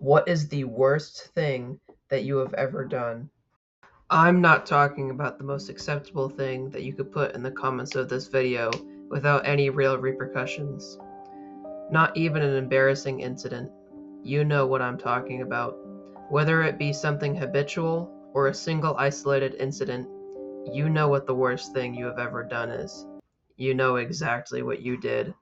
What is the worst thing that you have ever done? I'm not talking about the most acceptable thing that you could put in the comments of this video without any real repercussions. Not even an embarrassing incident. You know what I'm talking about. Whether it be something habitual or a single isolated incident, you know what the worst thing you have ever done is. You know exactly what you did.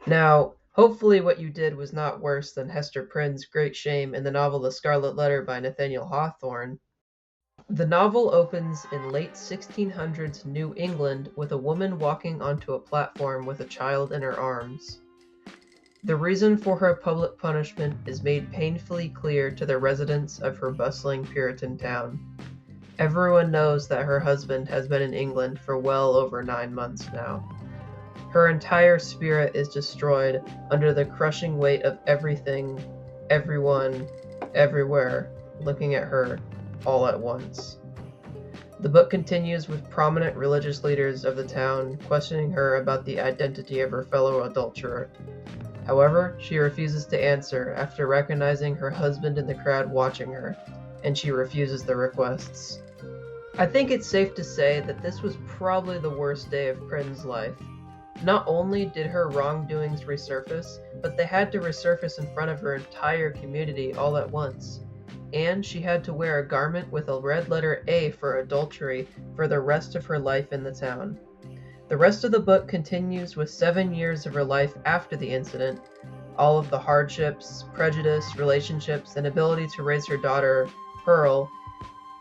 Now, hopefully what you did was not worse than Hester Prynne's great shame in the novel The Scarlet Letter by Nathaniel Hawthorne. The novel opens in late 1600s New England with a woman walking onto a platform with a child in her arms. The reason for her public punishment is made painfully clear to the residents of her bustling Puritan town. Everyone knows that her husband has been in England for well over 9 months now. Her entire spirit is destroyed under the crushing weight of everything, everyone, everywhere, looking at her all at once. The book continues with prominent religious leaders of the town questioning her about the identity of her fellow adulterer. However, she refuses to answer after recognizing her husband in the crowd watching her, and she refuses the requests. I think it's safe to say that this was probably the worst day of Prynne's life. Not only did her wrongdoings resurface, but they had to resurface in front of her entire community all at once. And she had to wear a garment with a red letter A for adultery for the rest of her life in the town. The rest of the book continues with 7 years of her life after the incident. All of the hardships, prejudice, relationships, and ability to raise her daughter, Pearl,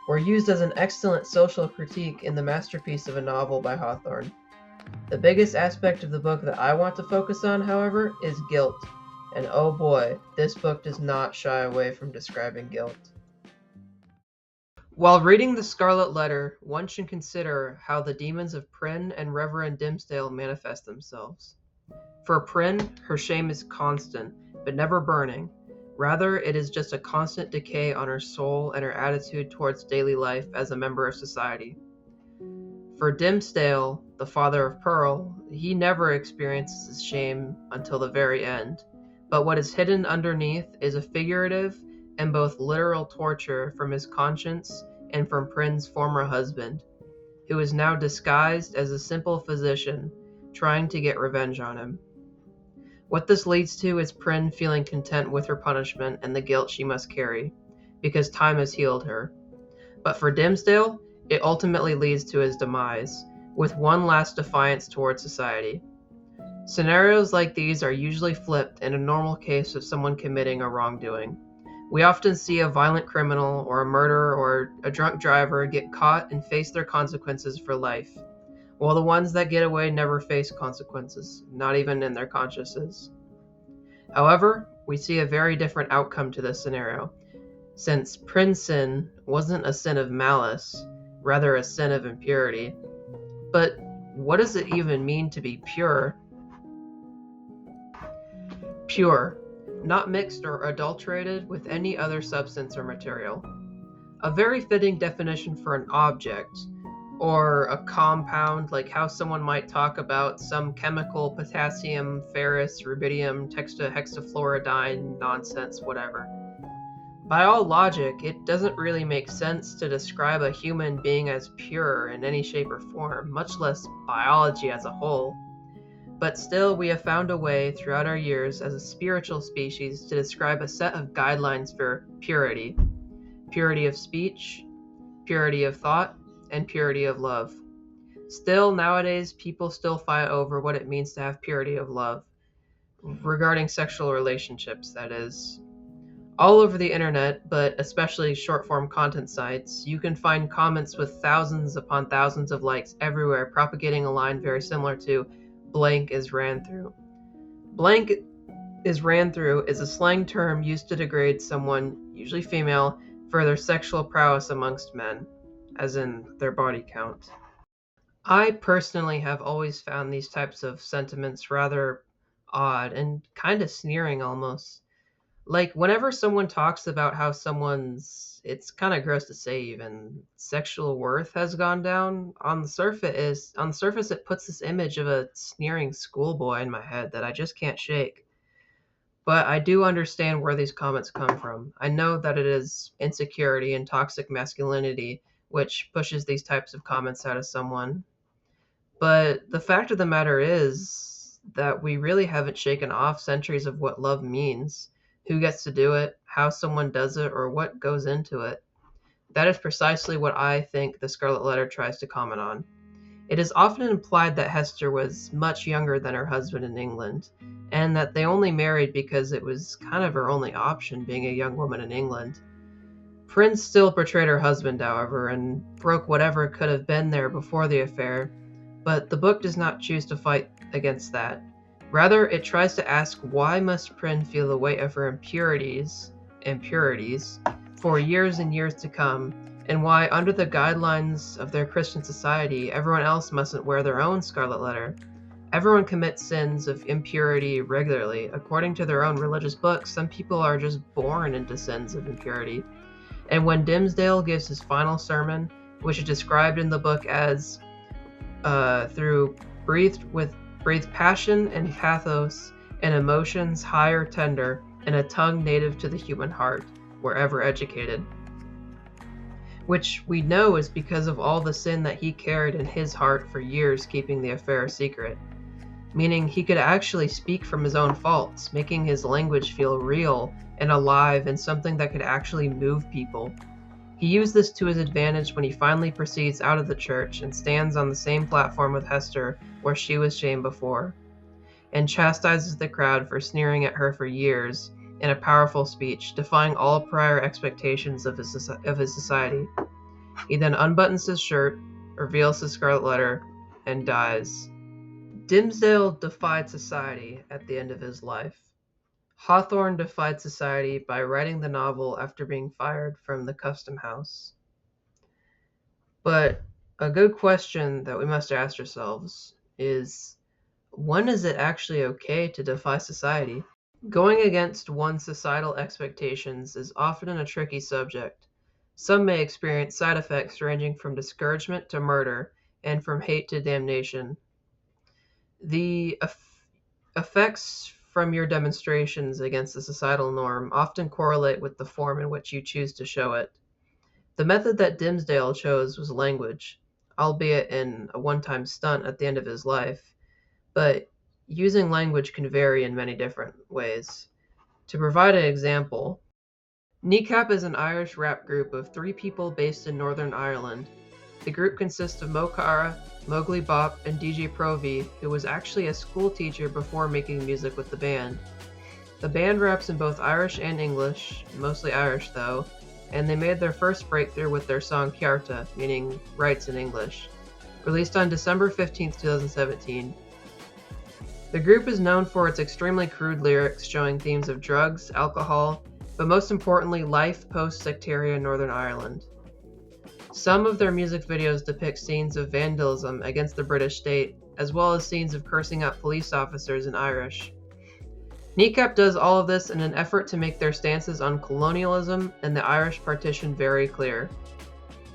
were used as an excellent social critique in the masterpiece of a novel by Hawthorne. The biggest aspect of the book that I want to focus on, however, is guilt. And oh boy, this book does not shy away from describing guilt. While reading The Scarlet Letter, one should consider how the demons of Prynne and Reverend Dimmesdale manifest themselves. For Prynne, her shame is constant, but never burning. Rather, it is just a constant decay on her soul and her attitude towards daily life as a member of society. For Dimmesdale, the father of Pearl, he never experiences shame until the very end, but what is hidden underneath is a figurative and both literal torture from his conscience and from Prynne's former husband, who is now disguised as a simple physician trying to get revenge on him. What this leads to is Prynne feeling content with her punishment and the guilt she must carry, because time has healed her. But for Dimmesdale, it ultimately leads to his demise, with one last defiance towards society. Scenarios like these are usually flipped in a normal case of someone committing a wrongdoing. We often see a violent criminal or a murderer or a drunk driver get caught and face their consequences for life, while the ones that get away never face consequences, not even in their consciences. However, we see a very different outcome to this scenario, since Prynne's sin wasn't a sin of malice, rather a sin of impurity. But what does it even mean to be pure? Pure, not mixed or adulterated with any other substance or material. A very fitting definition for an object, or a compound, like how someone might talk about some chemical potassium, ferrous, rubidium, hexafluoridine nonsense, whatever. By all logic, it doesn't really make sense to describe a human being as pure in any shape or form, much less biology as a whole. But still, we have found a way throughout our years as a spiritual species to describe a set of guidelines for purity. Purity of speech, purity of thought, and purity of love. Still, nowadays, people still fight over what it means to have purity of love. Regarding sexual relationships, that is. All over the internet, but especially short-form content sites, you can find comments with thousands upon thousands of likes everywhere propagating a line very similar to blank is ran through. Blank is ran through is a slang term used to degrade someone, usually female, for their sexual prowess amongst men, as in their body count. I personally have always found these types of sentiments rather odd and kind of sneering almost. Like whenever someone talks about how someone's, it's kind of gross to say even, sexual worth has gone down, on the surface it puts this image of a sneering schoolboy in my head that I just can't shake. But I do understand where these comments come from. I know that it is insecurity and toxic masculinity which pushes these types of comments out of someone. But the fact of the matter is that we really haven't shaken off centuries of what love means, who gets to do it, how someone does it, or what goes into it. That is precisely what I think the Scarlet Letter tries to comment on. It is often implied that Hester was much younger than her husband in England, and that they only married because it was kind of her only option being a young woman in England. Prynne still portrayed her husband, however, and broke whatever could have been there before the affair, but the book does not choose to fight against that. Rather, it tries to ask why must Prynne feel the weight of her impurities for years and years to come, and why, under the guidelines of their Christian society, everyone else mustn't wear their own scarlet letter. Everyone commits sins of impurity regularly. According to their own religious books, some people are just born into sins of impurity. And when Dimmesdale gives his final sermon, which is described in the book as through breathed passion and pathos and emotions high or tender, and a tongue native to the human heart, wherever educated. Which we know is because of all the sin that he carried in his heart for years, keeping the affair a secret. Meaning he could actually speak from his own faults, making his language feel real and alive and something that could actually move people. He used this to his advantage when he finally proceeds out of the church and stands on the same platform with Hester where she was shamed before, and chastises the crowd for sneering at her for years in a powerful speech, defying all prior expectations of his society. He then unbuttons his shirt, reveals his scarlet letter, and dies. Dimmesdale defied society at the end of his life. Hawthorne defied society by writing the novel after being fired from the custom house. But a good question that we must ask ourselves is, when is it actually okay to defy society? Going against one's societal expectations is often a tricky subject. Some may experience side effects ranging from discouragement to murder, and from hate to damnation. The effects from your demonstrations against the societal norm often correlate with the form in which you choose to show it. The method that Dimmesdale chose was language, albeit in a one-time stunt at the end of his life, but using language can vary in many different ways. To provide an example, Kneecap is an Irish rap group of 3 people based in Northern Ireland. The group consists of Mo Cara, Mowgli Bop, and DJ Provi, who was actually a school teacher before making music with the band. The band raps in both Irish and English, mostly Irish though, and they made their first breakthrough with their song Cearta, meaning rights in English, released on December 15, 2017. The group is known for its extremely crude lyrics showing themes of drugs, alcohol, but most importantly life post-sectarian Northern Ireland. Some of their music videos depict scenes of vandalism against the British state, as well as scenes of cursing out police officers in Irish. Kneecap does all of this in an effort to make their stances on colonialism and the Irish partition very clear.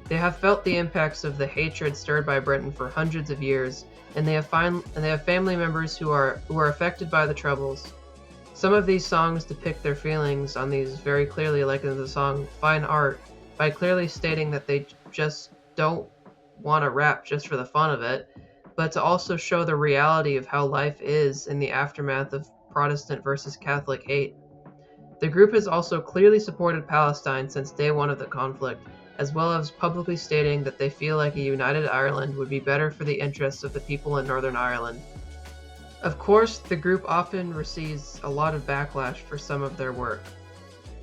They have felt the impacts of the hatred stirred by Britain for hundreds of years, and they have family members who are affected by the Troubles. Some of these songs depict their feelings on these very clearly, like in the song Fine Art, by clearly stating that they just don't want to rap just for the fun of it, but to also show the reality of how life is in the aftermath of Protestant versus Catholic hate. The group has also clearly supported Palestine since day one of the conflict, as well as publicly stating that they feel like a united Ireland would be better for the interests of the people in Northern Ireland. Of course, the group often receives a lot of backlash for some of their work.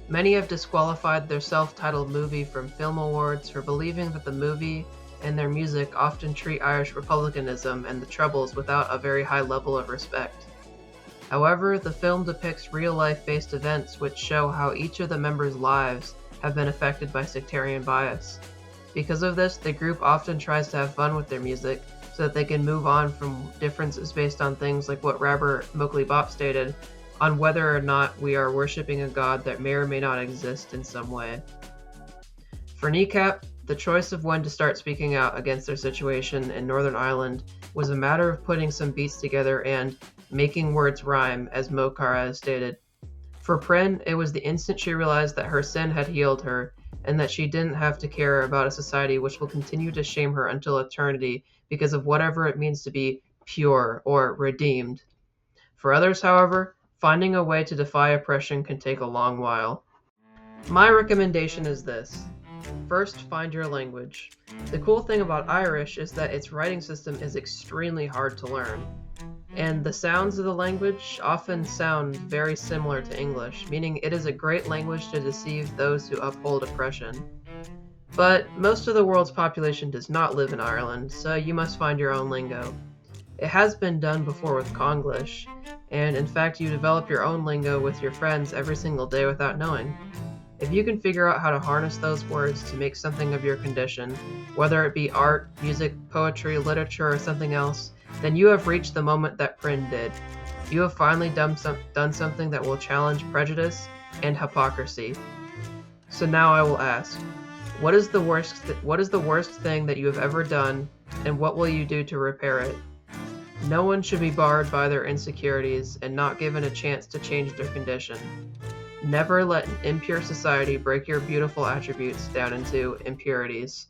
Many have disqualified their self-titled movie from film awards for believing that the movie and their music often treat Irish republicanism and the Troubles without a very high level of respect. However, the film depicts real-life-based events which show how each of the members' lives have been affected by sectarian bias. Because of this, the group often tries to have fun with their music so that they can move on from differences based on things like what rapper Mowgli Bop stated, on whether or not we are worshipping a god that may or may not exist in some way. For Kneecap, the choice of when to start speaking out against their situation in Northern Ireland was a matter of putting some beats together and making words rhyme, as Mo Cara has stated. For Prin, it was the instant she realized that her sin had healed her, and that she didn't have to care about a society which will continue to shame her until eternity because of whatever it means to be pure or redeemed. For others, however, finding a way to defy oppression can take a long while. My recommendation is this. First, find your language. The cool thing about Irish is that its writing system is extremely hard to learn, and the sounds of the language often sound very similar to English, meaning it is a great language to deceive those who uphold oppression. But most of the world's population does not live in Ireland, so you must find your own lingo. It has been done before with Conglish, and in fact you develop your own lingo with your friends every single day without knowing. If you can figure out how to harness those words to make something of your condition, whether it be art, music, poetry, literature, or something else, then you have reached the moment that Prin did. You have finally done something that will challenge prejudice and hypocrisy. So now I will ask, what is the worst thing that you have ever done, and what will you do to repair it? No one should be barred by their insecurities and not given a chance to change their condition. Never let an impure society break your beautiful attributes down into impurities.